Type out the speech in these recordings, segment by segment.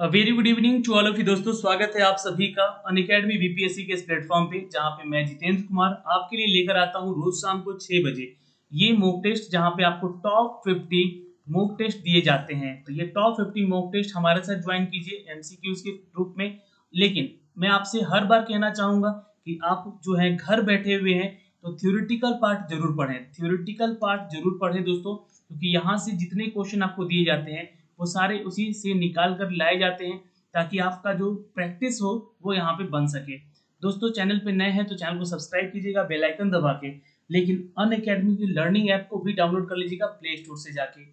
Very good evening to all of you दोस्तों। स्वागत है आप सभी का अनअकैडमी बीपीएससी के इस प्लेटफॉर्म पे, जहां पे मैं जितेंद्र कुमार आपके लिए लेकर आता हूं रोज शाम को 6 बजे ये मॉक टेस्ट, जहां पे आपको टॉप 50 मॉक टेस्ट दिए जाते हैं। तो ये टॉप 50 मॉक टेस्ट हमारे साथ ज्वाइन कीजिए एमसीक्यूज के रूप में। लेकिन मैं आपसे हर बार कहना चाहूंगा कि आप जो है घर बैठे हुए हैं तो थ्योरेटिकल पार्ट जरूर पढ़ें, थ्योरेटिकल पार्ट जरूर पढ़ें दोस्तों, क्योंकि यहाँ से जितने क्वेश्चन आपको दिए जाते हैं वो सारे उसी से निकाल कर लाए जाते हैं, ताकि आपका जो प्रैक्टिस हो वो यहाँ पे बन सके। दोस्तों चैनल पे नए हैं तो चैनल को सब्सक्राइब कीजिएगा बेल आइकन दबा के, लेकिन अनअकैडमी की लर्निंग ऐप को भी डाउनलोड कर लीजिएगा प्ले स्टोर से जाके।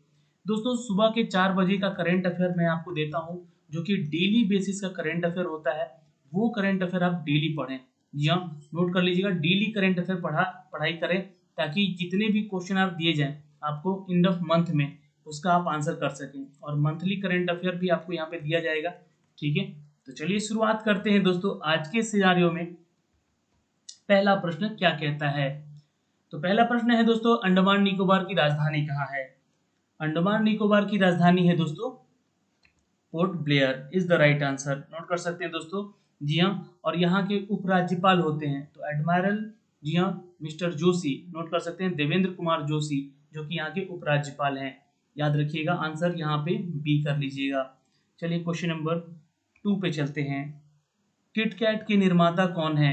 दोस्तों सुबह के 4 बजे का करंट अफेयर मैं आपको देता हूँ, जो कि डेली बेसिस का करंट अफेयर होता है। वो करंट अफेयर आप डेली पढ़ें। जी हाँ, नोट कर लीजिएगा, डेली करंट अफेयर पढ़ाई करें, ताकि जितने भी क्वेश्चन आप दिए जाएं आपको एंड ऑफ मंथ में उसका आप आंसर कर सकें। और मंथली करंट अफेयर भी आपको यहाँ पे दिया जाएगा। ठीक है, तो चलिए शुरुआत करते हैं दोस्तों आज के सिनारियो में। पहला प्रश्न क्या कहता है? तो पहला प्रश्न है दोस्तों, अंडमान निकोबार की राजधानी कहाँ है? अंडमान निकोबार की राजधानी है दोस्तों port Blair is the right answer. Note कर सकते हैं दोस्तों। जी हाँ, और यहाँ के उपराज्यपाल होते हैं तो एडमायरल, जी हाँ, मिस्टर जोशी। नोट कर सकते हैं देवेंद्र कुमार जोशी, जो कि यहाँ के उपराज्यपाल हैं। याद रखिएगा, आंसर यहाँ पे बी कर लीजिएगा। चलिए क्वेश्चन नंबर 2 पे चलते हैं। किटकैट के निर्माता कौन है?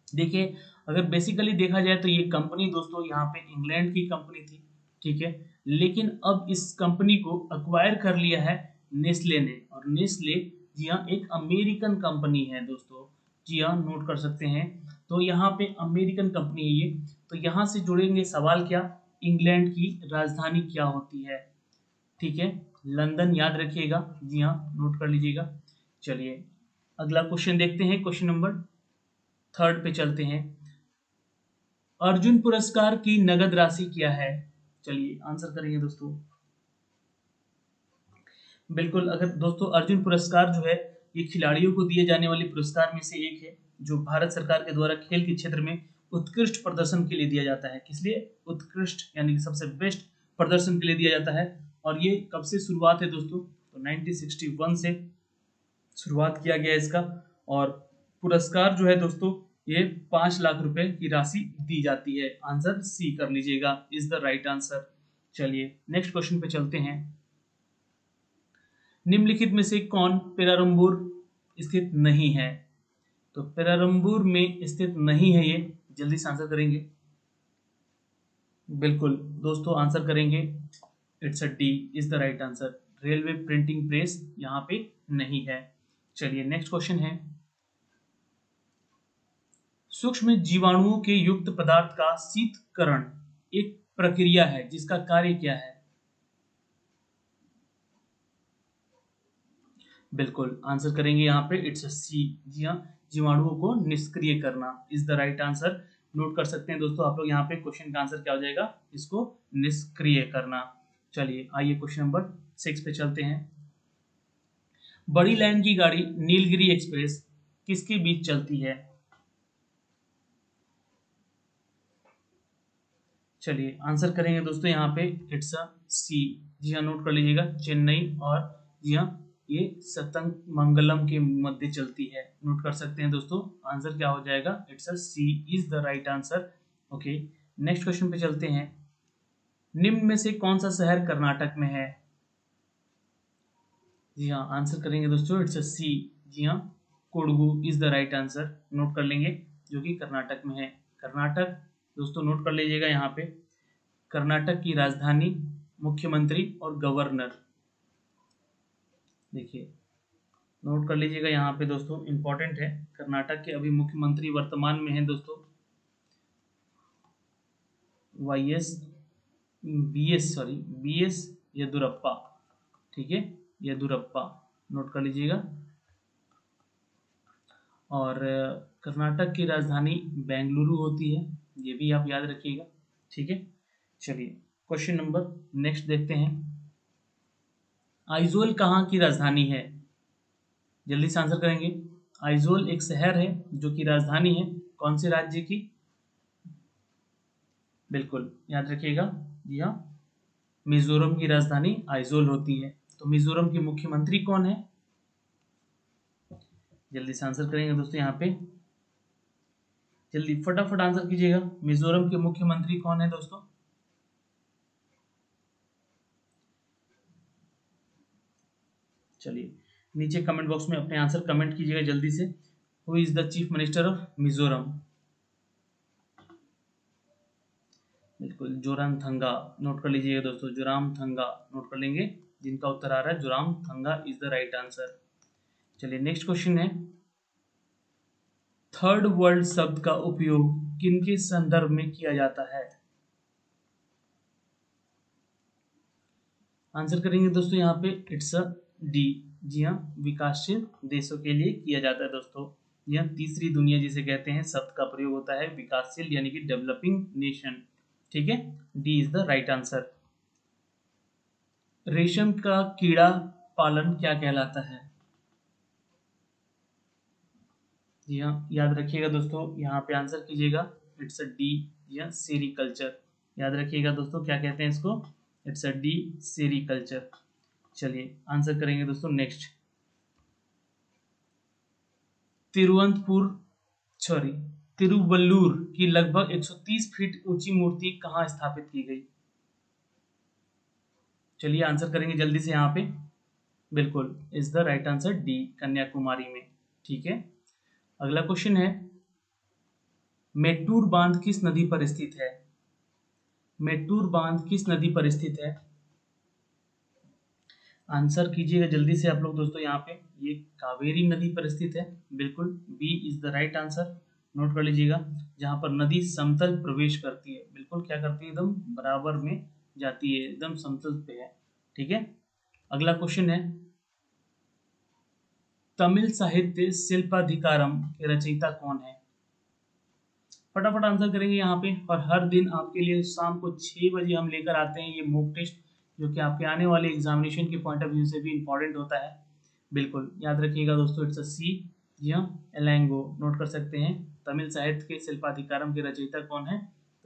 देखिए, अगर बेसिकली देखा जाए तो ये कंपनी दोस्तों यहाँ पे इंग्लैंड की कंपनी थी। ठीक है, लेकिन अब इस कंपनी को अक्वायर कर लिया है नेस्ले ने, और नेस्ले जी हाँ एक अमेरिकन कंपनी है दोस्तों। जी हाँ, नोट कर सकते हैं। तो यहाँ पे अमेरिकन कंपनी है ये। तो यहाँ से जुड़ेंगे सवाल क्या, इंग्लैंड की राजधानी क्या होती है? ठीक है, लंदन याद रखिएगा। जी हाँ, नोट कर लीजिएगा। चलिए अगला क्वेश्चन देखते हैं, क्वेश्चन नंबर 3 पे चलते हैं। अर्जुन पुरस्कार की नगद राशि क्या है? चलिए आंसर करेंगे दोस्तों। बिल्कुल, अगर दोस्तों अर्जुन पुरस्कार जो है ये खिलाड़ियों को दिए जाने वाले पुरस्कार में से एक है, जो भारत सरकार के द्वारा खेल के क्षेत्र में उत्कृष्ट प्रदर्शन के लिए दिया जाता है। किस लिए? उत्कृष्ट यानी कि सबसे बेस्ट प्रदर्शन के लिए दिया जाता है। और ये कब से शुरुआत है दोस्तों? तो 1961 से शुरुआत किया गया इसका। और पुरस्कार जो है दोस्तों ये 5 लाख रुपए की राशि दी जाती है। आंसर सी कर लीजिएगा, इज द राइट आंसर। चलिए नेक्स्ट क्वेश्चन पे चलते हैं। निम्नलिखित में से कौन पेरारंबूर स्थित नहीं है? तो पेरारंबूर में स्थित नहीं है ये, जल्दी से आंसर करेंगे। बिल्कुल दोस्तों, आंसर करेंगे, it's a D is the right answer. Railway printing press यहाँ पे नहीं है। चलिए नेक्स्ट क्वेश्चन है, सूक्ष्म जीवाणुओं के युक्त पदार्थ का शीतकरण एक प्रक्रिया है जिसका कार्य क्या है? बिल्कुल आंसर करेंगे यहाँ पे, इट्स अ सी। जी हाँ, जीवाणुओं को निष्क्रिय करना is the right answer. Note कर सकते हैं दोस्तों आप लोग यहाँ पे, क्वेश्चन का आंसर क्या हो जाएगा? इसको निष्क्रिय करना। चलिए आइए क्वेश्चन नंबर 6 पे चलते हैं। बड़ी लाइन की गाड़ी नीलगिरी एक्सप्रेस किसके बीच चलती है? चलिए आंसर करेंगे दोस्तों यहाँ पे, इट्स अ सी। जी हाँ, नोट कर लीजिएगा, चेन्नई और जी हाँ ये सतंग मंगलम के मध्य चलती है। नोट कर सकते हैं दोस्तों, आंसर क्या हो जाएगा? It's a C is the right answer. Okay, next question पे चलते हैं। निम्न में से कौन सा शहर कर्नाटक में है? जी हाँ, आंसर करेंगे दोस्तों, इट्स अ सी। जी हाँ, Kodagu is the right answer. Note कर लेंगे, जो कि कर्नाटक में है। कर्नाटक दोस्तों नोट कर लीजिएगा यहाँ पे, कर्नाटक की राजधानी, मुख्यमंत्री और गवर्नर। देखिए नोट कर लीजिएगा यहाँ पे दोस्तों, इंपॉर्टेंट है। कर्नाटक के अभी मुख्यमंत्री वर्तमान में हैं दोस्तों Y S B S sorry B S Yeddyurappa. ठीक है, येदुरप्पा नोट कर लीजिएगा। और कर्नाटक की राजधानी बेंगलुरु होती है, ये भी आप याद रखिएगा। ठीक है, चलिए क्वेश्चन नंबर नेक्स्ट देखते हैं। आइजोल कहाँ की राजधानी है? जल्दी से आंसर करेंगे। आइजोल एक शहर है जो कि राजधानी है कौन से राज्य की? बिल्कुल याद रखिएगा, जी हाँ, मिजोरम की राजधानी आइजोल होती है। तो मिजोरम के मुख्यमंत्री कौन है? जल्दी से आंसर करेंगे दोस्तों, यहाँ पे जल्दी फटाफट आंसर कीजिएगा। मिजोरम के मुख्यमंत्री कौन है दोस्तों? चलिए नीचे कमेंट बॉक्स में अपने आंसर कमेंट कीजिएगा जल्दी से। Who is the chief minister of Mizoram? बिल्कुल जोरामथंगा, नोट कर लीजिएगा दोस्तों, जोरामथंगा नोट कर लेंगे। जिनका उत्तर आ रहा है Zoramthanga is the right answer. चलिए नेक्स्ट क्वेश्चन है, थर्ड वर्ल्ड शब्द का उपयोग किनके संदर्भ में किया जाता है? आंसर करेंगे दोस्तों यहाँ पे इट्स अ डी। जी हाँ, विकासशील देशों के लिए किया जाता है दोस्तों। यह तीसरी दुनिया जिसे कहते हैं शब्द का प्रयोग होता है विकासशील यानी कि डेवलपिंग नेशन। ठीक है, D is the right answer. रेशम का कीड़ा पालन क्या कहलाता है? जी हाँ, याद रखिएगा दोस्तों, यहाँ पे आंसर कीजिएगा इट्स अ डी। जी हाँ, सेरीकल्चर। याद रखिएगा दोस्तों, क्या कहते हैं इसको? It's a D, sericulture. चलिए आंसर करेंगे दोस्तों नेक्स्ट। तिरुवनंतपुर सॉरी तिरुवल्लुर की लगभग 130 फीट ऊंची मूर्ति कहाँ स्थापित की गई? चलिए आंसर करेंगे जल्दी से यहाँ पे। बिल्कुल is the right answer D, Kanyakumari में। ठीक है, अगला क्वेश्चन है, मेट्टूर बांध किस नदी पर स्थित है? मेट्टूर बांध किस नदी पर स्थित है? आंसर कीजिएगा जल्दी से आप लोग दोस्तों, यहाँ पे ये कावेरी नदी पर स्थित है। बिल्कुल B is the right answer, note कर लीजिएगा। जहां पर नदी समतल प्रवेश करती है, बिल्कुल क्या करती है, एकदम बराबर में जाती है, एकदम समतल पे है। ठीक है, अगला क्वेश्चन है, तमिल साहित्य शिल्पाधिकारम के रचयिता कौन है? फटाफट आंसर करेंगे यहाँ पे। और हर दिन आपके लिए शाम को 6 बजे हम लेकर आते हैं ये मॉक टेस्ट, जो कि आपके आने वाले एग्जामिनेशन के पॉइंट ऑफ व्यू से भी इंपॉर्टेंट होता है। बिल्कुल याद रखिएगा दोस्तों, इट्स अ सी। जी हाँ, एलैंगो नोट कर सकते हैं। तमिल साहित्य के शिल्पाधिकारम के रचयिता कौन है?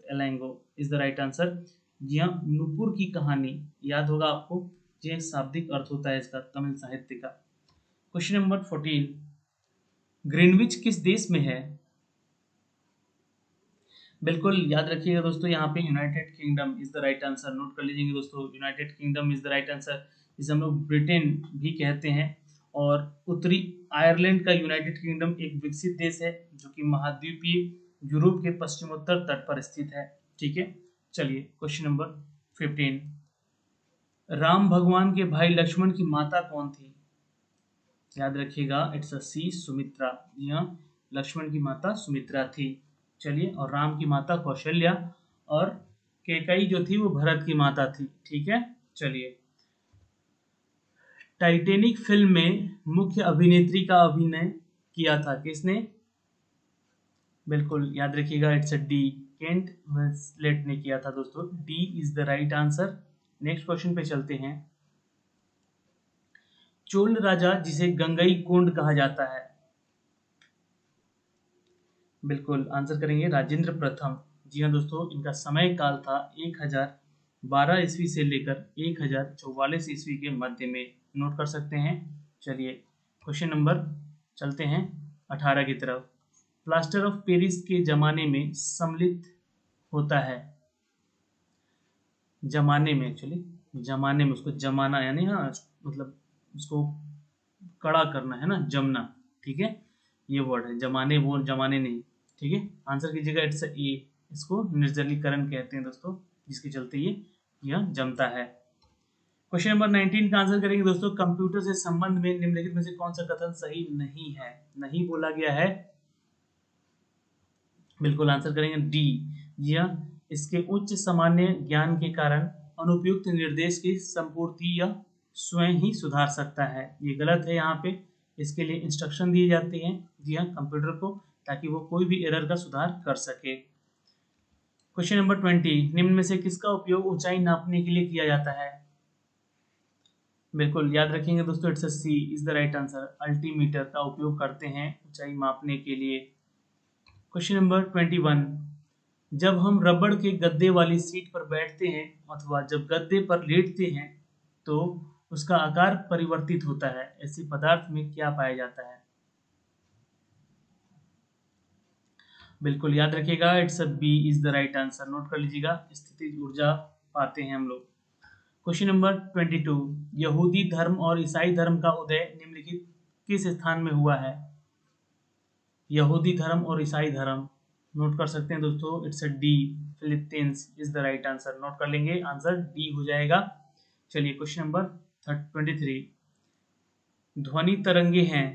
एलैंगो इज द राइट आंसर। जी हाँ, नुपुर की कहानी याद होगा आपको, ये शाब्दिक अर्थ होता है इसका तमिल साहित्य का। क्वेश्चन नंबर 14, ग्रीनविच किस देश में है? बिल्कुल याद रखिएगा दोस्तों, यहाँ पे United kingdom is the right answer, note कर लीजिएंगे दोस्तों, United kingdom is the right answer. जिसे हम लोग ब्रिटेन भी कहते हैं। और उत्तरी आयरलैंड का यूनाइटेड किंगडम एक विकसित देश है जो कि महाद्वीपीय यूरोप के पश्चिमोत्तर तट पर स्थित है। ठीक है, चलिए क्वेश्चन नंबर 15, राम भगवान के भाई लक्ष्मण की माता कौन थी? याद रखिएगा इट्स अ सी, सुमित्रा। जी हाँ, लक्ष्मण की माता सुमित्रा थी। चलिए, और राम की माता कौशल्या, और कैकई जो थी वो भरत की माता थी। ठीक है, चलिए, टाइटैनिक फिल्म में मुख्य अभिनेत्री का अभिनय किया था किसने? बिल्कुल याद रखिएगा it's a D, Kent Winslet ने किया था दोस्तों। D is the right answer. Next question पे चलते हैं, चोल राजा जिसे गंगई कोंड कहा जाता है? बिल्कुल आंसर करेंगे राजेंद्र प्रथम। जी हाँ दोस्तों, इनका समय काल था 1012 ईस्वी से लेकर 1044 ईस्वी के मध्य में, नोट कर सकते हैं। चलिए क्वेश्चन नंबर चलते हैं 18 की तरफ। प्लास्टर ऑफ पेरिस के जमाने में सम्मिलित होता है? जमाने में, एक्चुअली जमाने में, उसको जमाना यानी हाँ, मतलब उसको कड़ा करना है ना, जमना। ठीक है, ये वर्ड है जमाने, वो जमाने नहीं। ठीक है, आंसर कीजिएगा इट्स ए। इसको निर्जलीकरण कहते हैं दोस्तों, जिसके चलते ये यह जमता है। क्वेश्चन नंबर 19 का आंसर करेंगे दोस्तों, कंप्यूटर से संबंध में निम्नलिखित में से कौन सा कथन सही नहीं है? नहीं बोला गया है। बिल्कुल आंसर करेंगे डी। जी हाँ, इसके उच्च सामान्य ज्ञान के कारण अनुपयुक्त निर्देश की संपूर्ति या स्वयं ही सुधार सकता है। ये गलत है, यहाँ पे इसके लिए इंस्ट्रक्शन दिए जाते हैं जी हाँ कंप्यूटर को, ताकि वो कोई भी एरर का सुधार कर सके। क्वेश्चन नंबर 20, निम्न में से किसका उपयोग ऊंचाई नापने के लिए किया जाता है? बिल्कुल याद रखेंगे दोस्तों, it's C is the right answer. Altimeter का उपयोग करते हैं ऊंचाई मापने के लिए। क्वेश्चन नंबर 21, जब हम रबड़ के गद्दे वाली सीट पर बैठते हैं अथवा जब गद्दे पर लेटते हैं तो उसका आकार परिवर्तित होता है, ऐसे पदार्थ में क्या पाया जाता है? बिल्कुल याद रखिएगा, it's B is the right answer. Note कर लीजिएगा, स्थितिज ऊर्जा पाते हैं हम लोग। क्वेश्चन नंबर 22, यहूदी धर्म और ईसाई धर्म का उदय निम्नलिखित किस स्थान में हुआ है? यहूदी धर्म और ईसाई धर्म, नोट कर सकते हैं दोस्तों, it's D, Philippines is the right answer. Note कर लेंगे, आंसर डी हो जाएगा। चलिए क्वेश्चन नंबर 23, ध्वनि तरंगे हैं,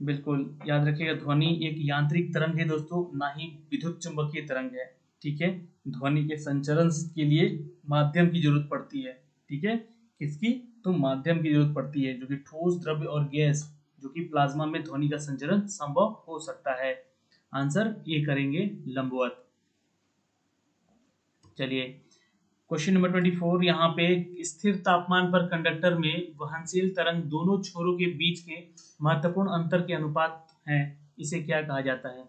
बिल्कुल याद रखिएगा, ध्वनि एक यांत्रिक तरंग है दोस्तों, ना ही विद्युत चुंबकीय तरंग है। ठीक है, ध्वनि के संचरण के लिए माध्यम की जरूरत पड़ती है। ठीक है, किसकी? तो माध्यम की जरूरत पड़ती है, जो कि ठोस, द्रव्य और गैस, जो कि प्लाज्मा में ध्वनि का संचरण संभव हो सकता है। आंसर ए करेंगे, लंबवत। चलिए क्वेश्चन नंबर 24, यहाँ पे स्थिर तापमान पर कंडक्टर में वहनशील तरंग दोनों छोरों के बीच के महत्वपूर्ण अंतर के अनुपात है, इसे क्या कहा जाता है?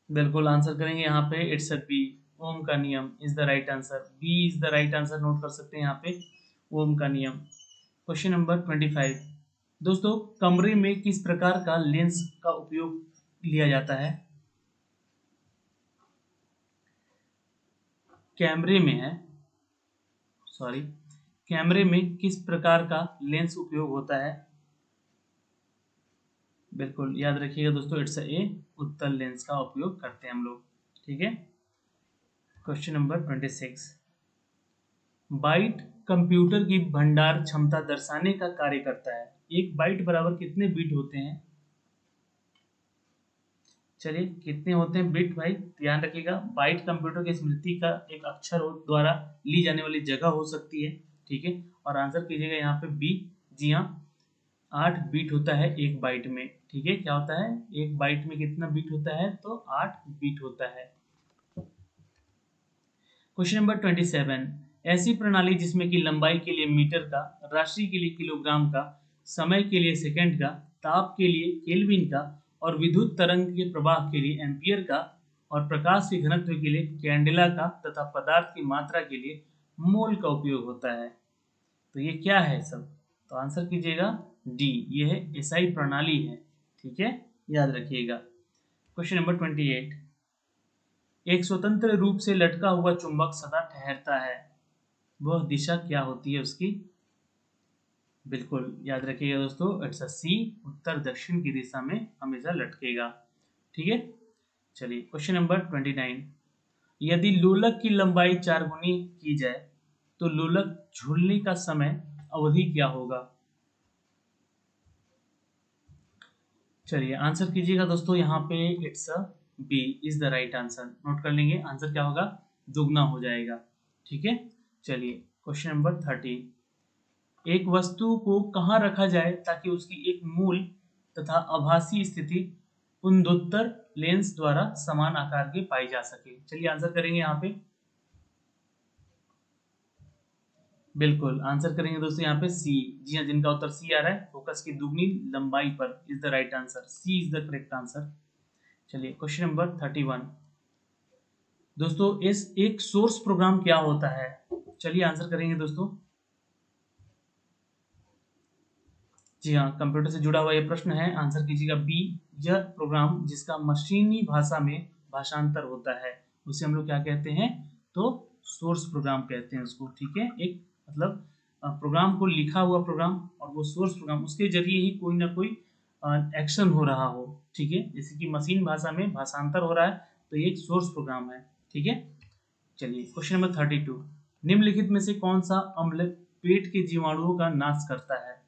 बिल्कुल आंसर करेंगे यहाँ पे, इट्स बी, ओम का नियम is the right answer. B is the right answer, note कर सकते हैं यहाँ पे, ओम का नियम। क्वेश्चन नंबर 25, दोस्तों कमरे में किस प्रकार का लेंस का उपयोग लिया जाता है? कैमरे में है, सॉरी, कैमरे में किस प्रकार का लेंस उपयोग होता है? बिल्कुल याद रखिएगा दोस्तों, इट्स ए, उत्तल लेंस का उपयोग करते हैं हम लोग। ठीक है, क्वेश्चन नंबर 26, बाइट कंप्यूटर की भंडार क्षमता दर्शाने का कार्य करता है। एक बाइट बराबर कितने बिट होते हैं? चलिए कितने होते हैं बिट भाई, ध्यान रखिएगा, बाइट कंप्यूटर की स्मृति का एक अक्षर द्वारा ली जाने वाली जगह हो सकती है। ठीक है, और आंसर कीजिएगा यहाँ पे बी। जी हाँ, 8 बीट होता है एक बाइट में। ठीक है, क्या होता है, एक बाइट में कितना बीट होता है? तो 8 बीट होता है। क्वेश्चन नंबर 27, ऐसी प्रणाली जिसमें कि लंबाई के लिए मीटर का, राशि के लिए किलोग्राम का, समय के लिए सेकंड का, ताप के लिए केल्विन का और विद्युत तरंग के प्रवाह के लिए एम्पियर का और प्रकाश के घनत्व के लिए कैंडेला का तथा पदार्थ की मात्रा के लिए मोल का उपयोग होता है, तो ये क्या है सब? तो आंसर कीजिएगा डी, ये है एसआई प्रणाली है। ठीक है, याद रखिएगा। क्वेश्चन नंबर 28, एक स्वतंत्र रूप से लटका हुआ चुंबक सदा ठहरता है, वह दिशा क्या होती है उसकी? बिल्कुल याद रखिएगा दोस्तों, इट्स सी, उत्तर दक्षिण की दिशा में हमेशा लटकेगा। ठीक है, चलिए क्वेश्चन नंबर 29, यदि लोलक की लंबाई 4 गुनी की जाए तो लोलक झूलने का समय अवधि क्या होगा? चलिए आंसर कीजिएगा दोस्तों, यहाँ पे it's B is the right answer. Note कर लेंगे, आंसर क्या होगा? दुगना हो जाएगा। ठीक है, चलिए क्वेश्चन नंबर 30, एक वस्तु को कहाँ रखा जाए ताकि उसकी एक मूल तथा आभासी स्थिति उन्दुत्तर लेंस द्वारा समान आकार की पाई जा सके? चलिए आंसर करेंगे यहाँ पे, बिल्कुल आंसर करेंगे दोस्तों यहाँ पे सी। जी हाँ, जिनका उत्तर सी आ रहा है, फोकस की दुगनी लंबाई पर is the right answer, C is the correct answer. चलिए क्वेश्चन नंबर 31, दोस्तों इस एक सोर्स प्रोग्राम क्या होता है? चलिए आंसर करेंगे दोस्तों। जी हाँ, कंप्यूटर से जुड़ा हुआ ये प्रश्न है, आंसर कीजिएगा बी, यह प्रोग्राम जिसका मशीनी भाषा में भाषांतर होता है उसे हम लोग क्या कहते हैं? तो सोर्स प्रोग्राम कहते हैं उसको। ठीक है, एक मतलब प्रोग्राम को लिखा हुआ प्रोग्राम और वो सोर्स प्रोग्राम, उसके जरिए ही कोई ना कोई एक्शन हो रहा हो। ठीक है, जैसे कि मशीन भाषा में भाषांतर हो रहा है, तो ये एक सोर्स प्रोग्राम है। ठीक है, चलिए क्वेश्चन नंबर 32, निम्नलिखित में से कौन सा अम्ल पेट के जीवाणुओं का नाश करता है?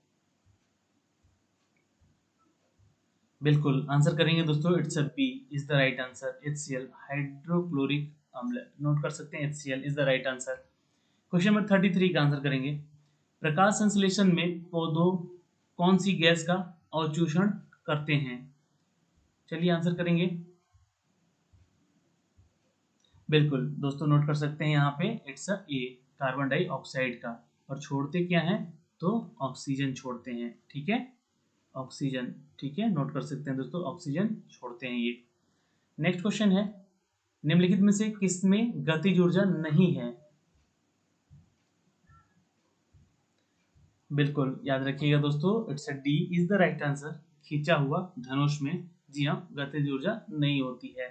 बिल्कुल आंसर करेंगे दोस्तों, it's B is the right answer, HCl, hydrochloric अम्ल। नोट कर सकते हैं, HCl is the right answer. Question number 33 का आंसर करेंगे, प्रकाश संश्लेषण में पौधों कौन सी गैस का अवशोषण करते हैं? चलिए आंसर करेंगे, बिल्कुल दोस्तों नोट कर सकते हैं यहाँ पे, इट्स ए, कार्बन डाइऑक्साइड का, और छोड़ते क्या है? तो ऑक्सीजन छोड़ते हैं। ठीक है, ऑक्सीजन। ठीक है, नोट कर सकते हैं दोस्तों, ऑक्सीजन छोड़ते हैं ये। नेक्स्ट क्वेश्चन है, निम्नलिखित में से किसमें गतिज ऊर्जा नहीं है? बिल्कुल याद रखिएगा दोस्तों, it's D is the right answer. खींचा हुआ धनुष में, जी हाँ, गतिज ऊर्जा नहीं होती है।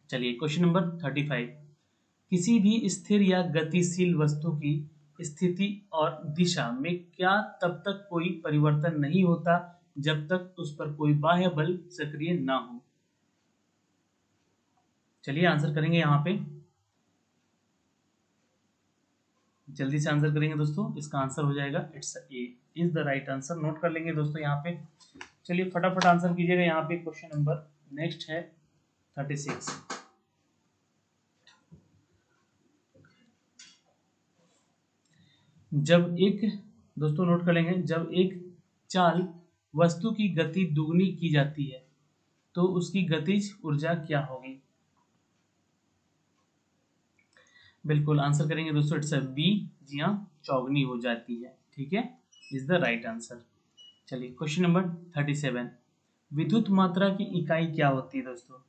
चलिए क्वेश्चन नंबर 35। किसी भी स्थिर या गतिशील वस्तु की स्थिति और दिशा में क्या तब तक कोई परिवर्तन नहीं होता जब तक उस पर कोई बाह्य बल सक्रिय ना हो? चलिए आंसर करेंगे यहाँ पे, जल्दी से आंसर करेंगे दोस्तों। इसका आंसर हो जाएगा it's a is the right answer. Note कर लेंगे दोस्तों यहाँ पे। चलिए फटाफट आंसर कीजिएगा यहाँ पे। क्वेश्चन नंबर नेक्स्ट है 36। जब एक, दोस्तों नोट कर लेंगे, जब एक चाल वस्तु की गति दुगनी की जाती है तो उसकी गतिज ऊर्जा क्या होगी? बिल्कुल आंसर करेंगे दोस्तों, इट्स बी, जी हाँ, चौगनी हो जाती है। ठीक है, इज द राइट आंसर। चलिए क्वेश्चन नंबर 37। विद्युत मात्रा की इकाई क्या होती है दोस्तों?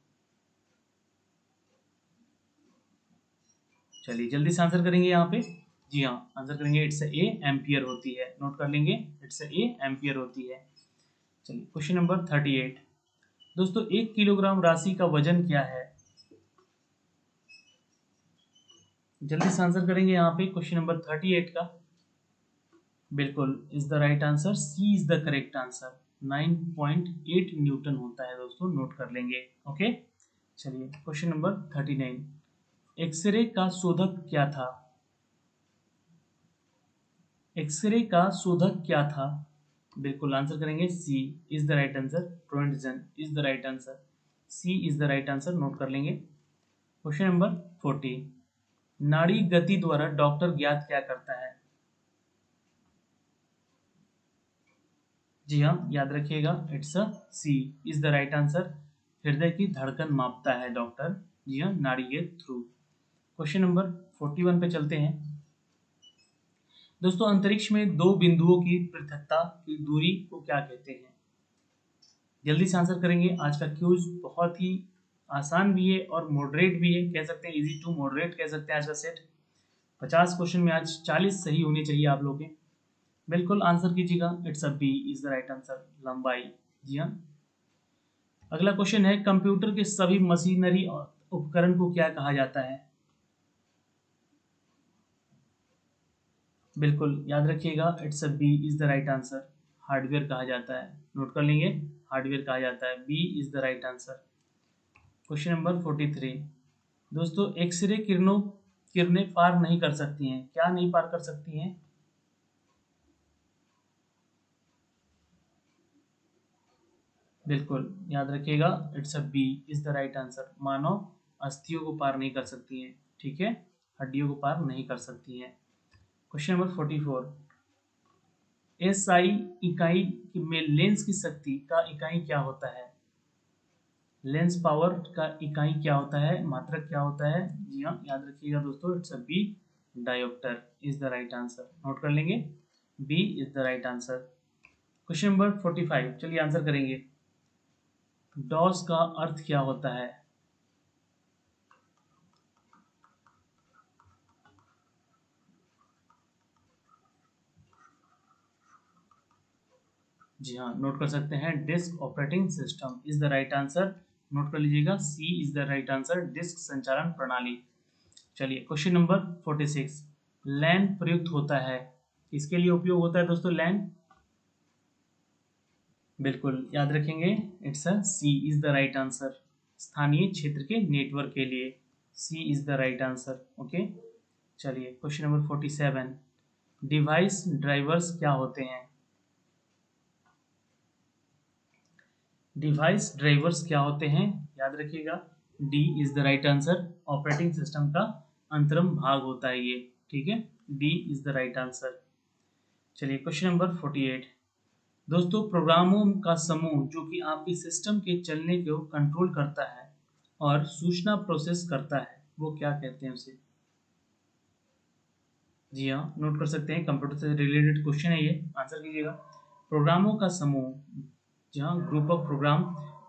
चलिए जल्दी से आंसर करेंगे यहाँ पे। जी हाँ, आंसर करेंगे, इट्स ए एम्पियर होती है। नोट कर लेंगे, इट्स ए एम्पियर होती है। चलिए क्वेश्चन नंबर 38। दोस्तों 1 किलोग्राम राशि का वजन क्या है? जल्दी से आंसर करेंगे यहाँ पे क्वेश्चन नंबर 38 का। बिल्कुल is the right answer, C is the correct answer. 9.8 newton होता है दोस्तों, नोट कर लेंगे। ओके, चलिए क्वेश्चन नंबर 39। एक्सरे का शोधक क्या था? एक्सरे का शोधक क्या था? बिल्कुल आंसर करेंगे, C is the right answer. Roentgen is the right answer. C is the right answer, note कर लेंगे। Question number 40। नाड़ी गति द्वारा डॉक्टर ज्ञात क्या करता है? जी हाँ, याद रखिएगा, it's C is the right answer. हृदय की धड़कन मापता है डॉक्टर, जी हाँ, नाड़ी के थ्रू। क्वेश्चन नंबर 41 पे चलते हैं दोस्तों। अंतरिक्ष में दो बिंदुओं की पृथकता की दूरी को क्या कहते हैं? जल्दी से आंसर करेंगे। आज का क्यूज बहुत ही आसान भी है और मॉडरेट भी है, कह सकते हैं इजी टू मॉडरेट कह सकते हैं आज का सेट। 50 क्वेश्चन में आज 40 सही होने चाहिए आप लोग के। बिल्कुल आंसर कीजिएगा, it's a B is the right answer, लंबाई। जी हाँ। अगला क्वेश्चन है, कंप्यूटर के सभी मशीनरी और उपकरण को क्या कहा जाता है? बिल्कुल याद रखिएगा, it's a B is the right answer, hardware कहा जाता है। नोट कर लेंगे, हार्डवेयर कहा जाता है। B is the right answer. Question number 43। दोस्तों एक्सरे किरणें पार नहीं कर सकती हैं, क्या नहीं पार कर सकती हैं? बिल्कुल याद रखिएगा, it's a B is the right answer. मानव अस्थियों को पार नहीं कर सकती हैं, ठीक है, हड्डियों को पार नहीं कर सकती हैं। Question number 44। एसआई इकाई में लेंस की शक्ति का इकाई क्या होता है? लेंस पावर का इकाई क्या होता है, मात्रक क्या होता है? जी हाँ, याद रखिएगा दोस्तों, it's a B, dioptre is the right answer. Note कर लेंगे, B is the right answer. Question number 45, चलिए आंसर करेंगे। डॉस का अर्थ क्या होता है? जी हाँ, नोट कर सकते हैं, disk operating system is the right answer. Note कर लीजिएगा, C is the right answer, disk संचालन प्रणाली। चलिए क्वेश्चन नंबर 46। लैन प्रयुक्त होता है, किसके लिए उपयोग होता है दोस्तों लैन? बिल्कुल याद रखेंगे, it's a C is the right answer, स्थानीय क्षेत्र के नेटवर्क के लिए। C is the right answer. Okay, चलिए क्वेश्चन नंबर 47। डिवाइस ड्राइवर्स क्या होते हैं? डिवाइस ड्राइवर्स क्या होते हैं? याद रखिएगा, D is the right answer, operating system का अंतरम भाग होता है ये, ठीक है, D is the right answer. चलिए क्वेश्चन नंबर 48। दोस्तों प्रोग्रामों का समूह जो कि आपके सिस्टम के चलने को कंट्रोल करता है और सूचना प्रोसेस करता है, वो क्या कहते हैं उसे? जी हाँ, नोट कर सकते हैं, कंप्यूटर से रिलेटेड क्वेश्चन है ये, आंसर कीजिएगा। प्रोग्रामों का समूह, जहाँ ग्रुप ऑफ प्रोग्राम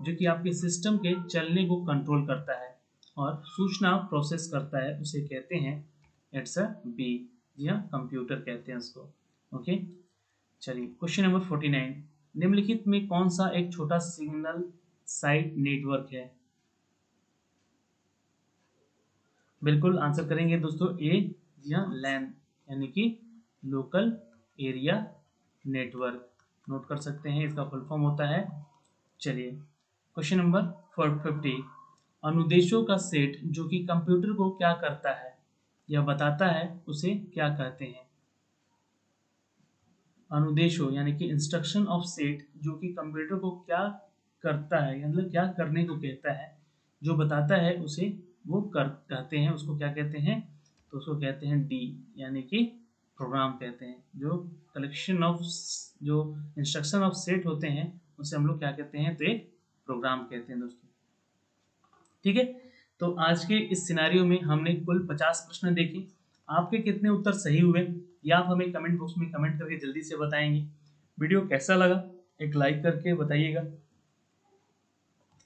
जो कि आपके सिस्टम के चलने को कंट्रोल करता है और सूचना प्रोसेस करता है, उसे कहते हैं इट्स अ बी। जी हाँ, कंप्यूटर कहते हैं उसको। ओके, चलिए क्वेश्चन नंबर 49, निम्नलिखित में कौन सा एक छोटा सिग्नल साइट नेटवर्क है? बिल्कुल आंसर करेंगे दोस्तों ए, जी हाँ, लैन यानी कि लोकल एरिया नेटवर्क। नोट कर सकते हैं, इसका फुल फॉर्म होता है। चलिए क्वेश्चन नंबर 50, अनुदेशों का सेट जो कि कंप्यूटर को क्या करता है या बताता है, उसे क्या कहते हैं? अनुदेशों यानी कि इंस्ट्रक्शन ऑफ सेट जो कि कंप्यूटर को क्या करता है, मतलब क्या करने को कहता है, जो बताता है उसे वो कर कहते हैं, उसको क्या कहते हैं? तो उसको कहते हैं डी, यानी कि प्रोग्राम कहते हैं। जो कलेक्शन ऑफ जो इंस्ट्रक्शन ऑफ सेट होते हैं उसे हम लोग क्या कहते हैं? तो एक प्रोग्राम कहते हैं दोस्तों। ठीक है, तो आज के इस सिनारियो में हमने कुल 50 प्रश्न देखे। आपके कितने उत्तर सही हुए या आप हमें कमेंट बॉक्स में कमेंट करके जल्दी से बताएंगे। वीडियो कैसा लगा एक लाइक करके बताइएगा,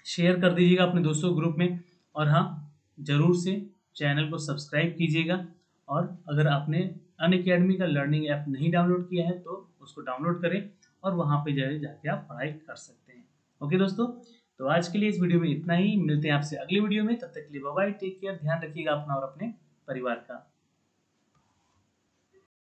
शेयर कर दीजिएगा अपने दोस्तों ग्रुप में, और हाँ, जरूर से चैनल को सब्सक्राइब कीजिएगा। और अगर आपने अनअकैडमी का लर्निंग ऐप नहीं डाउनलोड किया है तो उसको डाउनलोड करें और वहाँ पे जाके आप पढ़ाई कर सकते हैं। ओके दोस्तों, तो आज के लिए इस वीडियो में इतना ही। मिलते हैं आपसे अगले वीडियो में, तब तक के लिए बाय बाय, टेक केयर, ध्यान रखिएगा अपना और अपने परिवार का।